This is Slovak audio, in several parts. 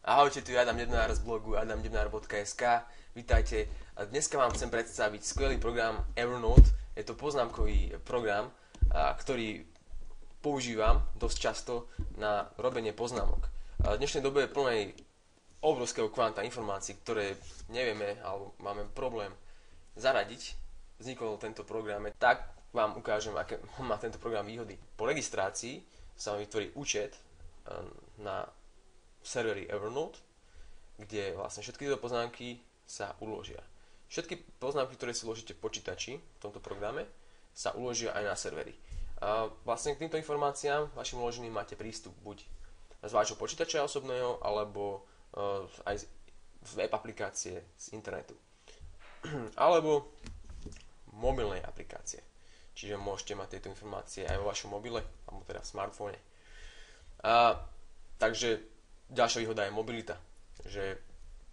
Ahojte, tu je Adam Debnár z blogu adamdebnar.sk. Vítajte. A dneska vám chcem predstaviť skvelý program Evernote. Je to poznámkový program, ktorý používam dosť často na robenie poznámok. V dnešnej dobe je plnej obrovského kvanta informácií, ktoré nevieme alebo máme problém zaradiť. Vznikol tento program, tak vám ukážem, aké má tento program výhody. Po registrácii sa vám vytvorí účet na servery Evernote, kde vlastne všetky tieto poznámky sa uložia. Všetky poznámky, ktoré si uložíte v počítači v tomto programe, sa uložia aj na servery. A vlastne k týmto informáciám vašim uloženým máte prístup buď z vášho počítača osobného, alebo aj z web aplikácie z internetu. Alebo mobilnej aplikácie. Čiže môžete mať tieto informácie aj vo vašom mobile, alebo teda v smartfóne. Takže ďalšia výhoda je mobilita. Že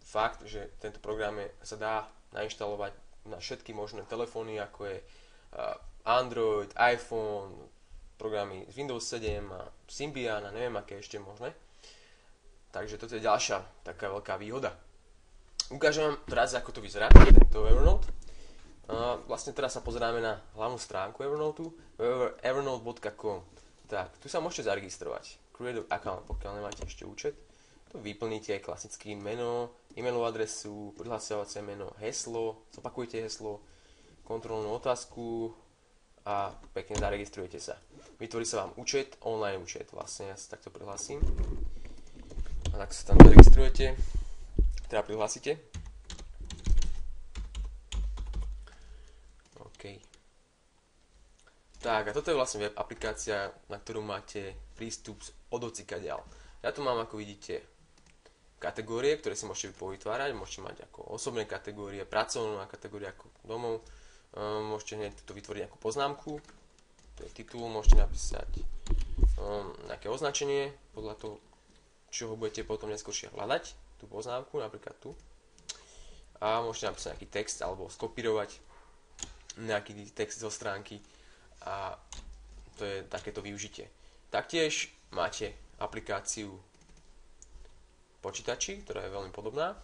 fakt, že tento program sa dá nainštalovať na všetky možné telefóny, ako je Android, iPhone, programy z Windows 7 a Symbian a neviem aké ešte možné. Takže toto je ďalšia taká veľká výhoda. Ukážem vám teraz, ako to vyzerá, tento Evernote. Vlastne teraz sa pozeráme na hlavnú stránku Evernote, evernote.com. Tak, tu sa môžete zaregistrovať. Create account, pokiaľ nemáte ešte účet. Tu vyplníte klasické meno, e-mailovú adresu, prihlasovacie meno, heslo, zopakujte heslo, kontrolnú otázku a pekne zaregistrujete sa. Vytvorí sa vám účet, online účet. Vlastne ja sa takto prihlasím. A tak sa tam zaregistrujete, teda prihlásite. OK. Tak, a toto je vlastne web aplikácia, na ktorú máte prístup od hocikadiaľ. Ja tu mám, ako vidíte, kategórie, ktoré si môžete povytvárať. Môžete mať ako osobné kategórie, pracovnú kategóriu ako domov. Môžete hneď tu vytvoriť nejakú poznámku. To je titul, môžete napísať nejaké označenie, podľa toho, čoho budete potom neskôršie hľadať. Tú poznámku, napríklad tu. A môžete napísať nejaký text, alebo skopírovať nejaký text zo stránky. A to je takéto využitie. Taktiež máte aplikáciu počítači, ktorá je veľmi podobná,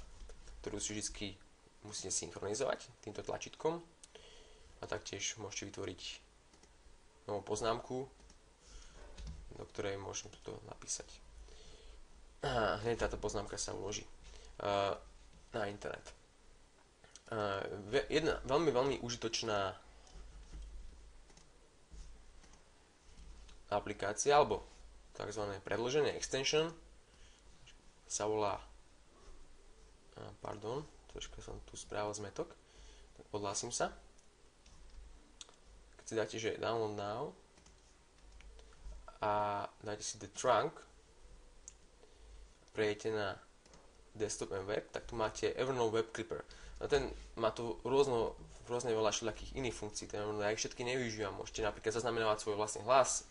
ktorú si vždy musíte synchronizovať týmto tlačítkom. A taktiež môžete vytvoriť novú poznámku, do ktorej môžem toto napísať. A hneď táto poznámka sa uloží na internet. Jedna veľmi užitočná aplikácia, alebo tzv. Predĺžené extension sa volá troška som tu spravil zmetok, tak odhlásim sa. Keď si dáte, že download now a dáte si the trunk, prejdete na desktop and web, tak tu máte Evernote Web Clipper. A ten má tu rôzne veľa všelijakých iných funkcií, ten ja ich všetky nevyužívam. Môžete napríklad zaznamenávať svoj vlastný hlas,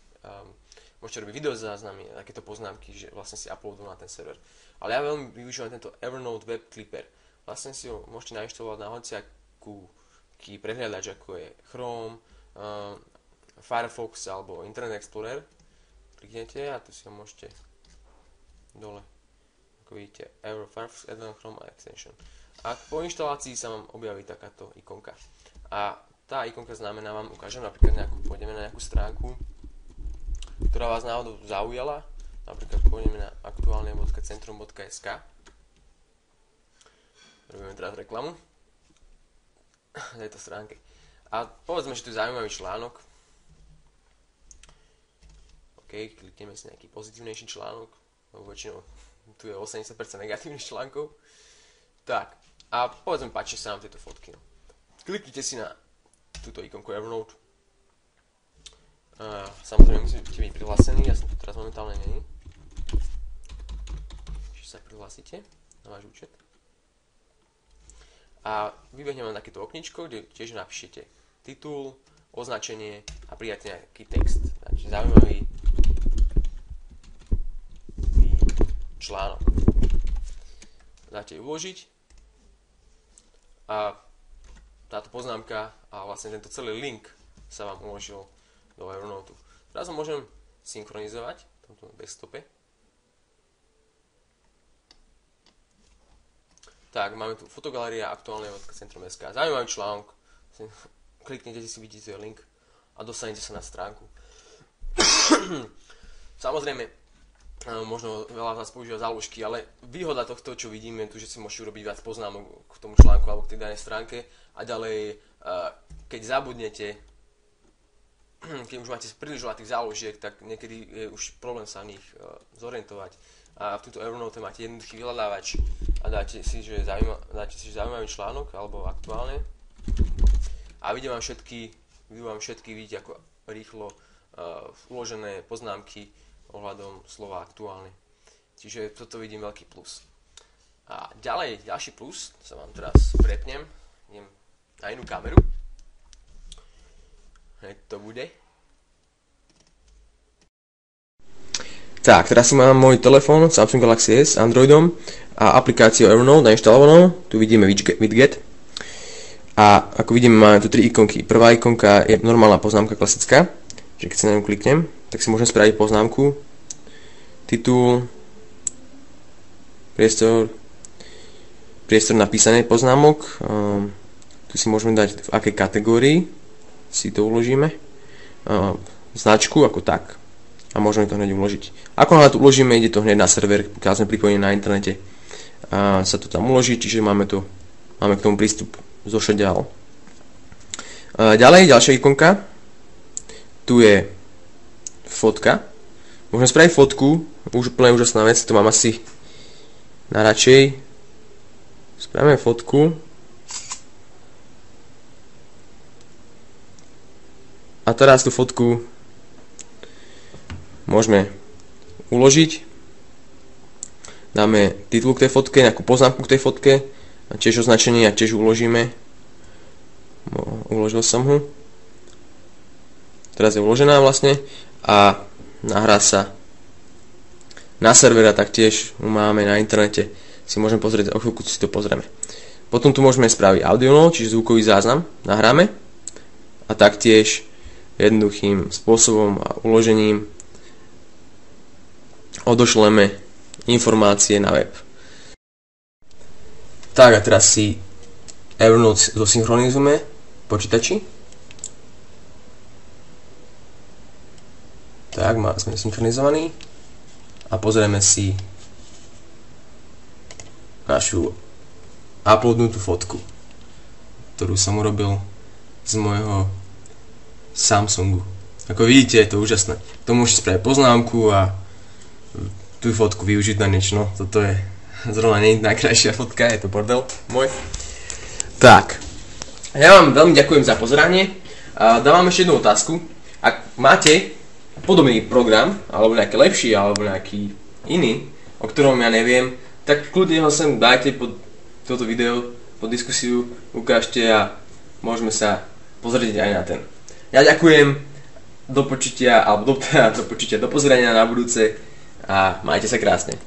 môžete robiť videozáznamy, takéto poznámky, že vlastne si uploadujú na ten server. Ale ja veľmi využívam tento Evernote Web Clipper. Vlastne si ho môžete nainštalovať na hociaký prehliadač, ako je Chrome, Firefox alebo Internet Explorer. Kliknete a tu si ho môžete dole, ako vidíte, Firefox, Advanced Chrome a Extension. A po inštalácii sa vám objaví takáto ikonka. A tá ikonka znamená, vám ukážem napríklad pôjdeme na nejakú stránku, ktorá vás náhodou zaujala. Napríklad pôjdeme na aktualne.centrum.sk. Robíme teraz reklamu na tejto stránke. A povedzme, že tu je zaujímavý článok. OK, klikneme si nejaký pozitívnejší článok, lebo väčšinou tu je 80% negatívnych článkov. Tak, a povedzme, páči sa nám tieto fotky. Kliknite si na túto ikonku Evernote. Samozrejme musíte byť prihlásení, ja som tu teraz momentálne není. Čiže sa prihlásite na váš účet. A vybehne vám takéto okničko, kde tiež napíšete titul, označenie a pridáte nejaký text. Takže zaujímavý článok. Dáte uložiť a táto poznámka a vlastne tento celý link sa vám uložil do Evernote. Teraz ho môžem synchronizovať v tomto desktope. Tak, máme tu fotogaléria aktuálne.centrum.sk. Zaujímavý článok. Kliknete si vidíte link a dostanete sa na stránku. Samozrejme, možno veľa z vás používa záložky, ale výhoda tohto, čo vidíme, je tu, že si môžete urobiť viac poznámok k tomu článku alebo k tej danej stránke a ďalej, keď zabudnete, keď už máte príliš veľa tých záložiek, tak niekedy je už problém sa v nich zorientovať. A v tomto Evernote máte jednoduchý vyhľadávač a dáte si zaujímavý článok alebo aktuálne a vidím vám všetky vidíte ako rýchlo uložené poznámky ohľadom slova aktuálne. Čiže toto vidím veľký plus. A ďalší plus, sa vám teraz prepnem, idem na inú kameru. Hneď to bude. Tak, teraz mám môj telefón Samsung Galaxy S s Androidom a aplikáciu Evernote nainštalovanou. Tu vidíme widget. A ako vidíme, máme tu 3 ikonky. Prvá ikonka je normálna poznámka klasická. Čiže keď sa na ňu kliknem, tak si môžem spraviť poznámku. Titul, priestor na písanie poznámok. Tu si môžeme dať v akej kategórii si to uložíme. Značku ako tak. A môžeme to hneď uložiť. Ako na to uložíme, ide to hneď na server, pokiaľ sme pripojení na internete. A sa to tam uloží, čiže máme k tomu prístup zošediaľ. Ďalej, ďalšia ikonka. Tu je fotka. Môžeme spraviť fotku, už úplne úžasná vec, to mám asi najradšej. Spravíme fotku. A teraz tú fotku môžeme uložiť. Dáme titul k tej fotke, nejakú poznámku k tej fotke, a tiež označenie a tiež uložíme. Uložil som ho. Teraz je uložená vlastne a nahrá sa na servera, taktiež máme na internete. Si môžeme pozrieť, o chvíľku si to pozrieme. Potom tu môžeme spraviť audio note, čiže zvukový záznam, nahráme a taktiež jednoduchým spôsobom a uložením odošleme informácie na web. Tak a teraz si Evernote zosynchronizujeme v počítači. Tak, sme synchronizovaní a pozrieme si našu uploadnutú fotku, ktorú som urobil z môjho Samsungu. Ako vidíte, je to úžasné. To môžete spraviť poznámku a tú fotku využiť na niečo. No, toto je zrovna nie najkrajšia fotka, je to bordel môj. Tak, ja vám veľmi ďakujem za pozeranie a dávam ešte jednu otázku. Ak máte podobný program, alebo nejaký lepší, alebo nejaký iný, o ktorom ja neviem, tak kľudne ho sem dajte pod toto video, pod diskusiu, ukážte a môžeme sa pozrieť aj na ten. Ja ďakujem, do počutia, alebo do pozrenia na budúce a majte sa krásne.